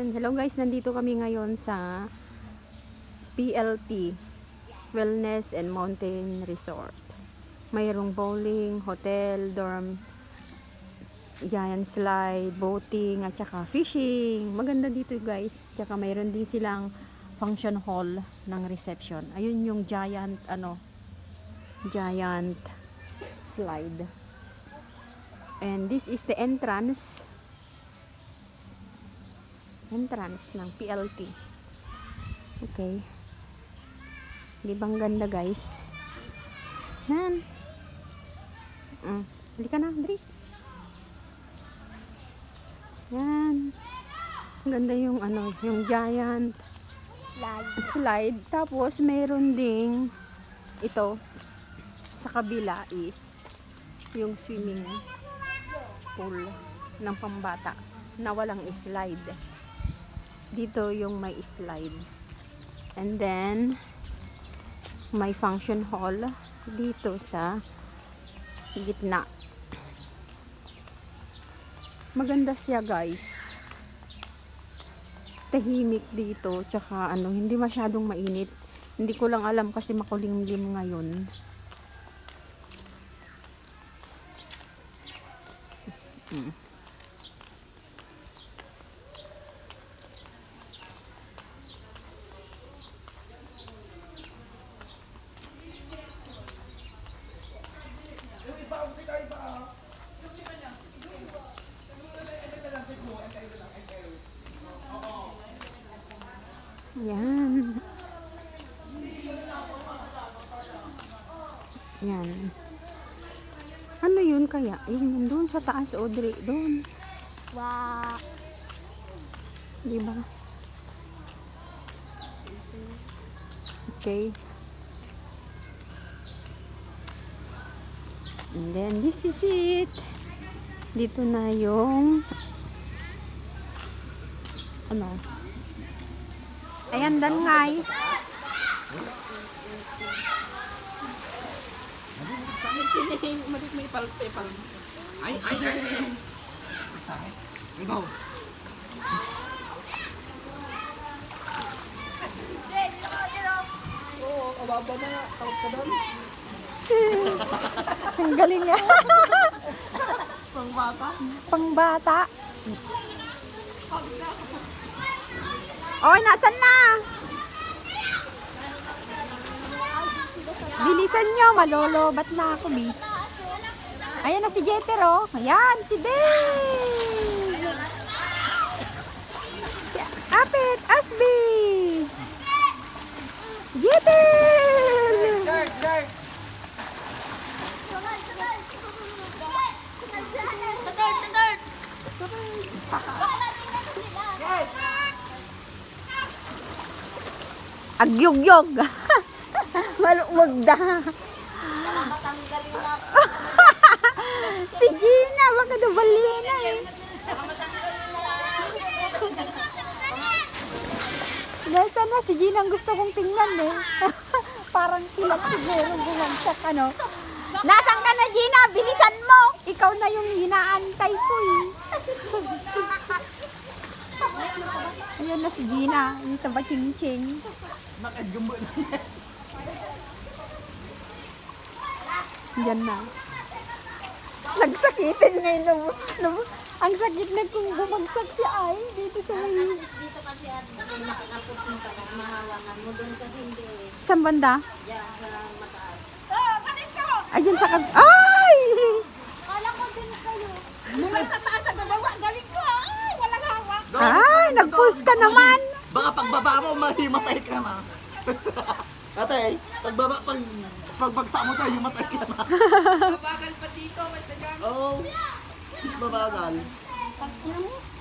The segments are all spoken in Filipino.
Ayan, hello guys, nandito kami ngayon sa PLT, Wellness and Mountain Resort. Mayroong bowling, hotel, dorm, giant slide, boating, at saka fishing. Maganda dito guys. Tsaka mayroon din silang function hall ng reception. Ayun yung giant, giant slide. And this is the entrance ng PLT. Okay. Di bang ganda guys? Yan. Halika na, Dri. Yan. Ganda yung yung giant slide. Tapos mayroon ding ito sa kabila is yung swimming pool ng pambata na walang slide. Dito yung may slide. And then may function hall dito sa gitna. Maganda siya guys. Tahimik dito, tsaka hindi masyadong mainit. Hindi ko lang alam kasi makulimlim ngayon. Yan. Yan. Ano yun kaya? Yung nandun sa taas, Audrey. Doon. Wow. Diba? Okay. And then, this is it. Dito na yung ayan, dangay. Ay. Ikaw. Oo, kababa na. Tawag ka doon. Ang galing nga. Pangbata. Pangbata. Oy, nasan na? Bilisan nyo, malolobat na ako, Bi. Ayan na si Jeter, oh. Ayan, si Dave. Apit, Asbi. Jeter. Dart. Sa dirt. Agyog-yog. Maluwag da. Si Gina, baka dubali na eh. Nasaan na si Gina ang gusto kong tingnan eh. Parang kilat siguro bumagsak Nasaan ka na Gina? Bilisan mo. Ikaw na yung hinaantay ko eh. Ayan na si Gina. Yung taba ching-ching. Nakagumbo na yan. Yan na. Nagsakitin ngayon. Ang sakit na kung bumagsak si Ay dito sa may... Dito kasi at nakapunta ka, mahawangan mo doon kasi hindi. Saan banda? Diyan sa mataas. Ayun sa Ay! Kala ko din kayo. Mula sa taas sa gabawa, galing ko. Ay, walang hawak. Ay, nag-push ka naman. Baka pagbaba mo, mahimatay ka na. Ate, pagbagsak mo tayo, himatay ka na. Mabagal pa dito, may sagang. Oo. Mas mabagal.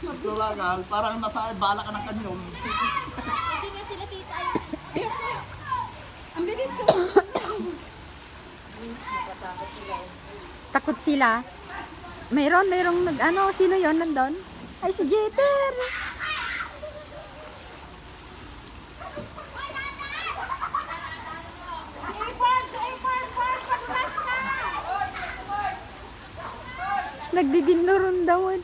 Mas mabagal. Parang nasa bala ka ng kanyon. Hindi nga sila kita. Ang bilis ko. Takot sila. Mayroong sino yon nandun? Ay, si Jeter. Nagdidinuron daw.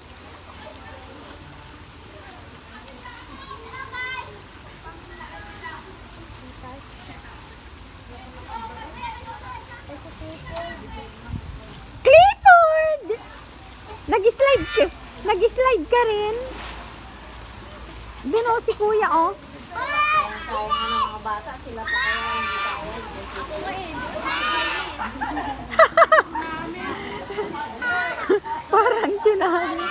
Nag-slide ka rin. Doon oh, si kuya oh. Parang kinahali.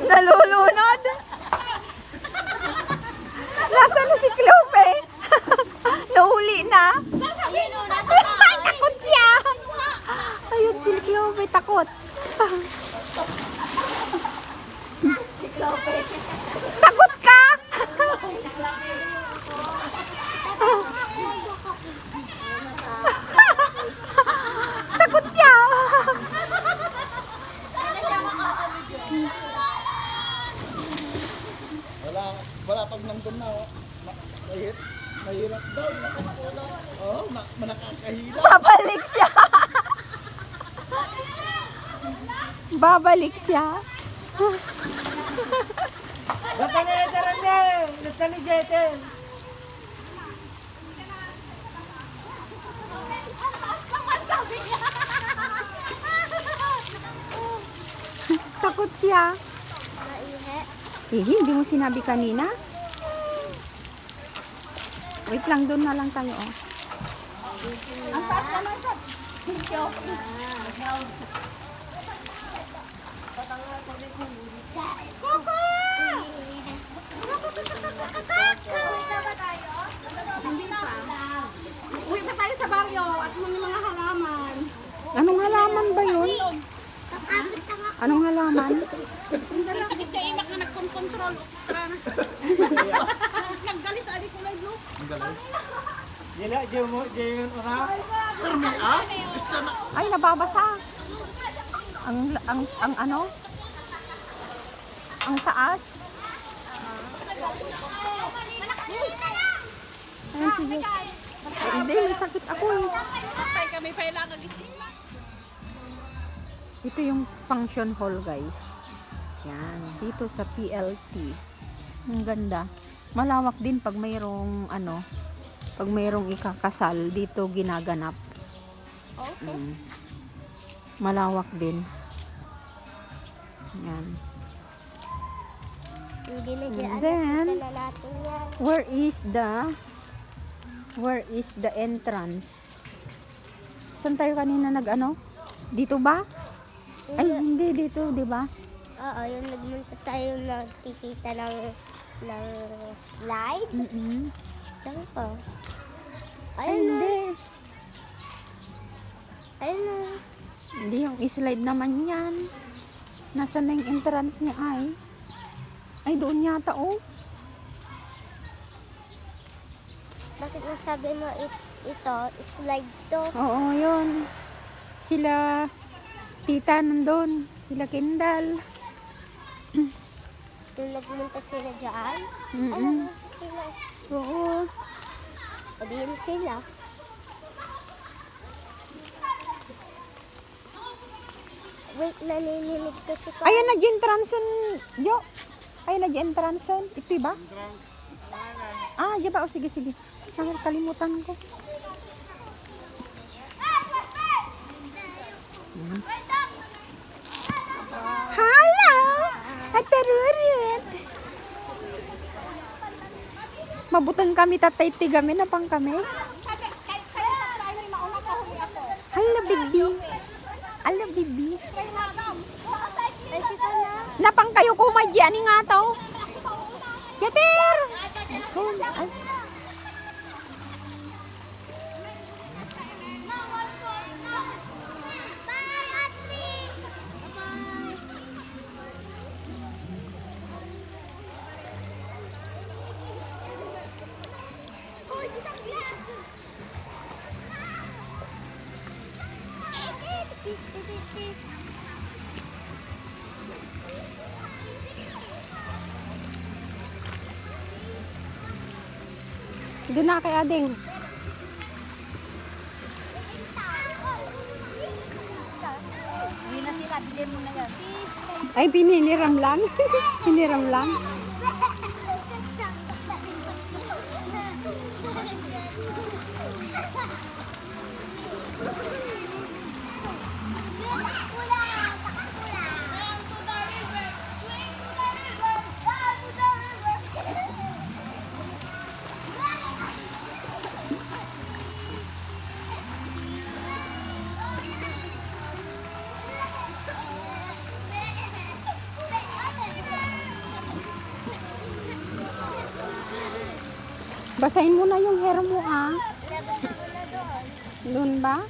Nalulunod. Nasaan na si Clope? Nahuli na. Ayun o, nasa Ay, takot siya. Ayun, si Clope, takot. Takot ka? Takot siya. Wala pag nandun na, oh. Mahirap daw. Oo, nakakahila. Babalik siya. Babalik siya. Takot siya. Eh, hindi mo sinabi kanina? Wait lang, doon na lang tayo, oh. Ang taas naman sa video. Coco! Uwi na ba tayo? Hindi pa. Uwi pa tayo sa baryo at mga halaman. Anong halaman ba yun? Anong halaman? Sakit ka imak na nagkontrol. Extra na. Naggalis ali ko live no. Permi, ah? Gusto na. Ay, nababasa. Ang ano? Ang taas. Ay, sige. Ay, hindi, may sakit ako eh. Patay kami pa ilang isla. Ito yung function hall, guys. Yan, dito sa PLT. Ang ganda. Malawak din pag mayroong ano, pag mayroong ikakasal, dito ginaganap. Okay. Malawak din. Yan. And then, where is the entrance? Saan tayo kanina nag-ano? Dito ba? Ay, hindi dito, di ba? Oo, yung nagmunta tayo nagkikita ng slide. Saan pa? Ay, Ayun na. hindi. Ayun na. Hindi yung slide naman yan. Nasaan na yung entrance niya ay? Ay, doon yata oh. Bakit nasabi mo ito, slide to? Oo, yun. Sila, tita nandun. Sila Kendall. Yung nagmunta sila dyan? Mm-mm. Ano nagmunta sila? Oo. Sabihin sila. Wait, nanininig ko si Kuya. Ayan, nag-entrance yo. Ayan, nag-entrance ito ba? Ah, di ba? O, sige, sige. Kalimutan ko. Hello! Ate Rurit! Mabutang kami, tatay tigami na pang kami. Hello, baby. Hello, baby. Ay, si Kana. Napang kayo kumadya ni nga to. Yater! Doon na kay Ading. Hindi na sila, bilhin mo na yan. Ay, pininiram lang. Piniram lang. Basahin mo na yung hair mo, ah. Labas ko na doon. Doon ba?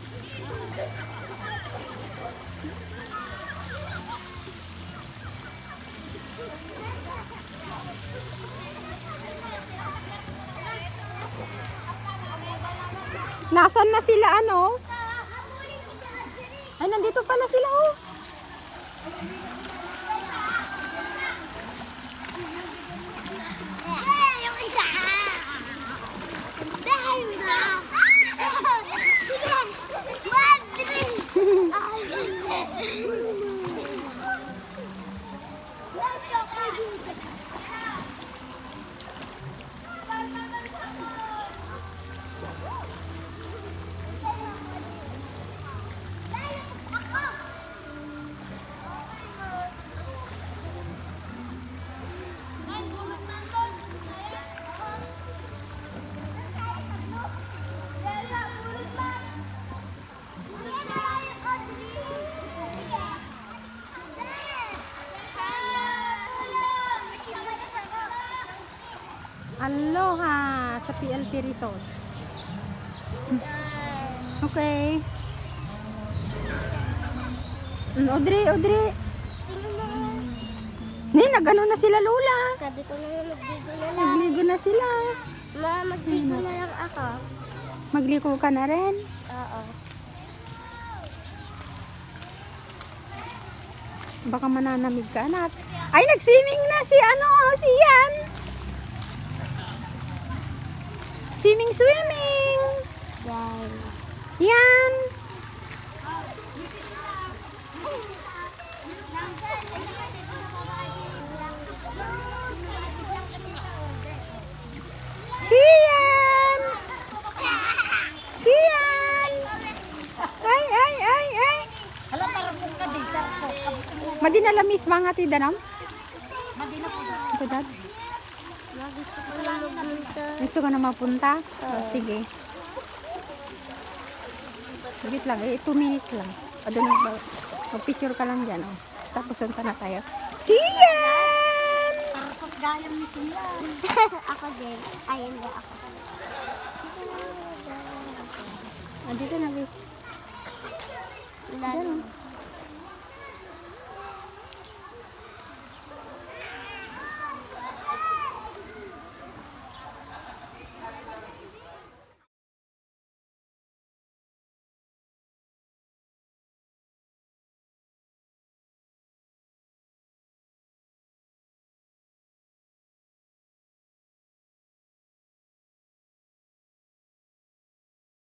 Nasaan na sila, ano? Ay, nandito pala sila, oh. Yung isa! Dahil na! Sige! 1, 3! Aloha sa PLT Resort. Okay. Audrey. Tingnan mo. Ni, nagano na sila, Lola. Sabi ko na magbigo na lang. Magligo na sila. Ma, magbigo na lang ako. Magligo ka na rin. Oo. Baka mananamig ka, anak. Ay, nag-swimming na si si Yan. Swimming. Yan. Yan. Siyan. Siyan. Ay. Hala, parang kung ka dito. Madinala miss mga tidanam. Madina po. Ito, Dad. Ma, gusto ko na magpunta. Gusto ko na mapunta? Oh, sige. Wait lang, 2 minutes lang. Doon mag-picture ka lang dyan. Oh. Tapos sunta na tayo. Siyan! Parang gayang ni sila. Ako din. Ay, hindi ako. Dito na, wait.